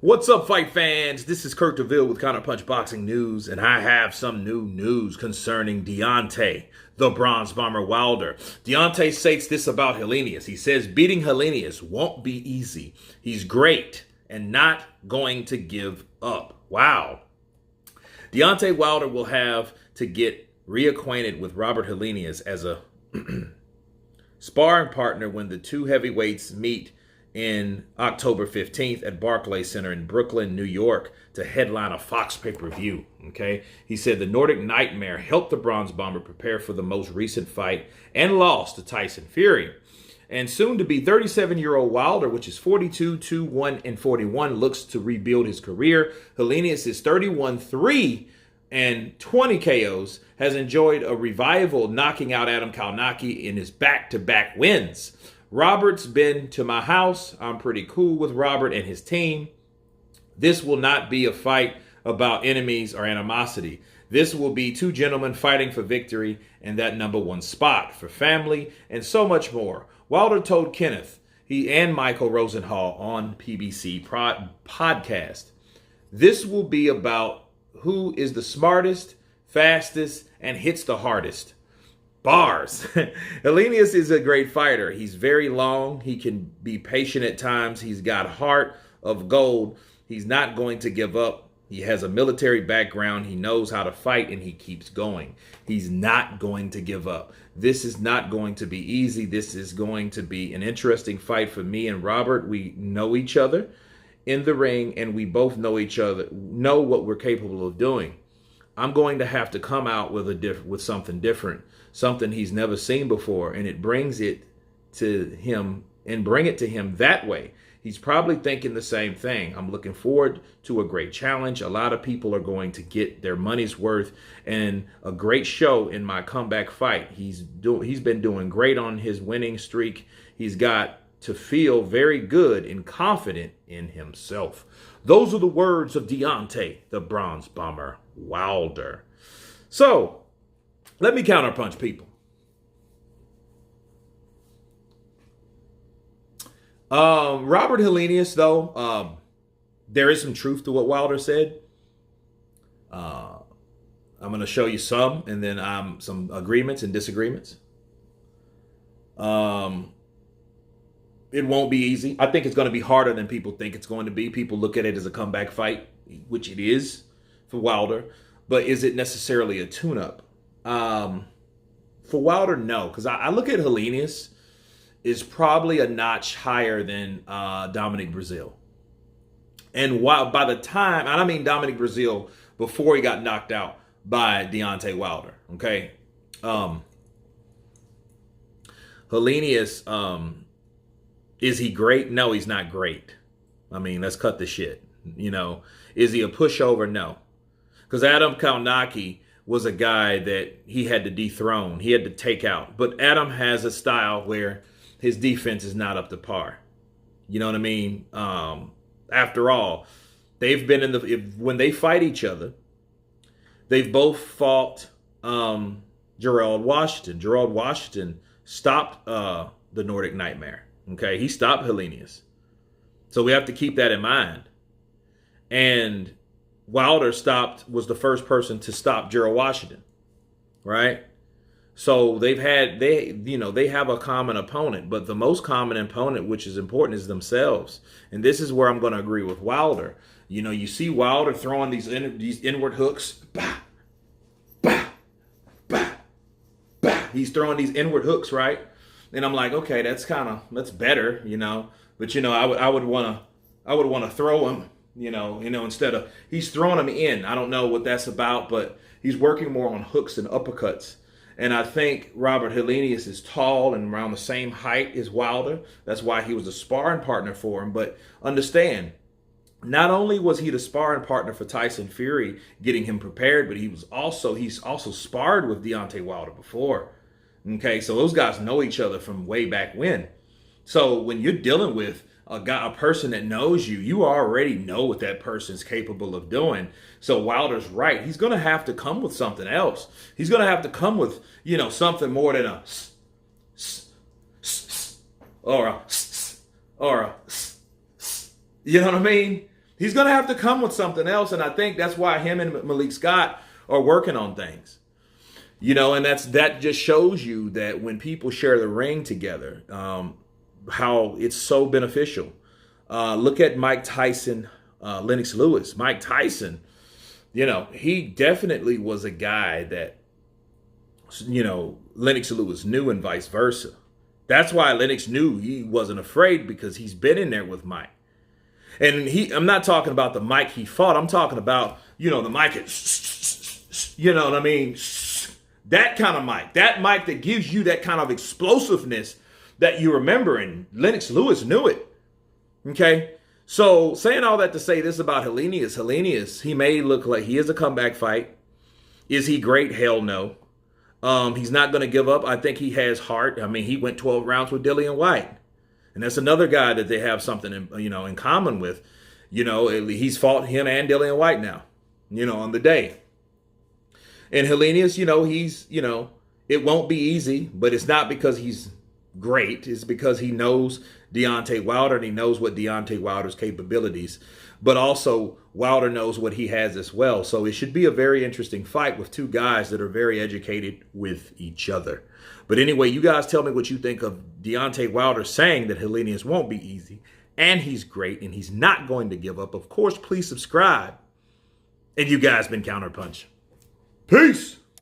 What's up, fight fans? This is Kurt DeVille with Counterpunch Boxing News, and I have some new news concerning Deontay, the Bronze Bomber Wilder. Deontay states this about Helenius. He says, beating Helenius won't be easy. He's great and not going to give up. Wow. Deontay Wilder will have to get reacquainted with Robert Helenius as a sparring partner when the two heavyweights meet in October 15th at Barclays Center in Brooklyn, New York, to headline a Fox pay-per-view. Okay, he said the Nordic Nightmare helped the Bronze Bomber prepare for the most recent fight and lost to Tyson Fury. And soon to be 37-year-old Wilder, which is 42, 2-1, and 41, looks to rebuild his career. Helenius is 31-3 and 20 KOs, has enjoyed a revival, knocking out Adam Kalnaki in his back-to-back wins. Robert's been to my house. I'm pretty cool with Robert and his team. This will not be a fight about enemies or animosity. This will be two gentlemen fighting for victory and that number one spot for family and so much more. Wilder told Kenneth, he and Michael Rosenhall on PBC podcast, this will be about who is the smartest, fastest, and hits the hardest. Bars. Helenius is a great fighter. He's very long. He can be patient at times. He's got heart of gold. He's not going to give up. He has a military background. He knows how to fight, and he keeps going. He's not going to give up. This is not going to be easy. This is going to be an interesting fight for me and Robert. We know each other in the ring, and we both know each other, know what we're capable of doing. I'm going to have to come out with something different, something he's never seen before, and it brings it to him and bring it to him that way. He's probably thinking the same thing. I'm looking forward to a great challenge. A lot of people are going to get their money's worth and a great show in my comeback fight. He's been doing great on his winning streak. He's got to feel very good and confident in himself. Those are the words of Deontay, the Bronze Bomber Wilder. So, let me counterpunch people. Robert Helenius, though, there is some truth to what Wilder said. I'm going to show you some, and then some agreements and disagreements. It won't be easy. I think it's going to be harder than people think it's going to be. People look at it as a comeback fight, which it is for Wilder. But is it necessarily a tune-up? For Wilder, no. Because I look at Helenius is probably a notch higher than Dominic Breazeale. And while by the time, and I mean Dominic Breazeale before he got knocked out by Deontay Wilder, okay? Helenius, is he great? No, he's not great. I mean, let's cut the shit. You know, is he a pushover? No. Because Adam Kalnaki was a guy that he had to dethrone. He had to take out. But Adam has a style where his defense is not up to par. You know what I mean? After all, they've been when they fight each other, they've both fought Gerald Washington. Gerald Washington stopped the Nordic Nightmare. Okay, he stopped Helenius. So we have to keep that in mind. And Wilder was the first person to stop Gerald Washington, right? So they have a common opponent, but the most common opponent, which is important, is themselves. And this is where I'm going to agree with Wilder. You know, you see Wilder throwing these inward hooks. Bah, bah, bah, bah. He's throwing these inward hooks, right? And I'm like, okay, that's better, you know. But you know, I would want to throw him, you know, instead of he's throwing him in. I don't know what that's about, but he's working more on hooks and uppercuts. And I think Robert Helenius is tall and around the same height as Wilder. That's why he was a sparring partner for him. But understand, not only was he the sparring partner for Tyson Fury, getting him prepared, but he's also sparred with Deontay Wilder before. Okay, so those guys know each other from way back when. So when you're dealing with a person that knows you, you already know what that person's capable of doing. So Wilder's right. He's going to have to come with something else. He's going to have to come with, you know, something more than a or a, you know what I mean? He's going to have to come with something else. And I think that's why him and Malik Scott are working on things. And that just shows you that when people share the ring together, how it's so beneficial. Look at Mike Tyson, Lennox Lewis. Mike Tyson, he definitely was a guy that, Lennox Lewis knew and vice versa. That's why Lennox knew he wasn't afraid, because he's been in there with Mike. And I'm not talking about the Mike he fought. I'm talking about, the Mike, you know what I mean? That kind of mic. That mic that gives you that kind of explosiveness that you remember. And Lennox Lewis knew it. Okay? So saying all that to say this about Helenius. Helenius, he may look like he is a comeback fight. Is he great? Hell no. He's not going to give up. I think he has heart. I mean, he went 12 rounds with Dillian White. And that's another guy that they have something in common with. He's fought him and Dillian White now, on the day. And Helenius, he's, it won't be easy, but it's not because he's great. It's because he knows Deontay Wilder, and he knows what Deontay Wilder's capabilities, but also Wilder knows what he has as well. So it should be a very interesting fight with two guys that are very educated with each other. But anyway, you guys tell me what you think of Deontay Wilder saying that Helenius won't be easy, and he's great, and he's not going to give up. Of course, please subscribe. And you guys been Counterpunch. Peace.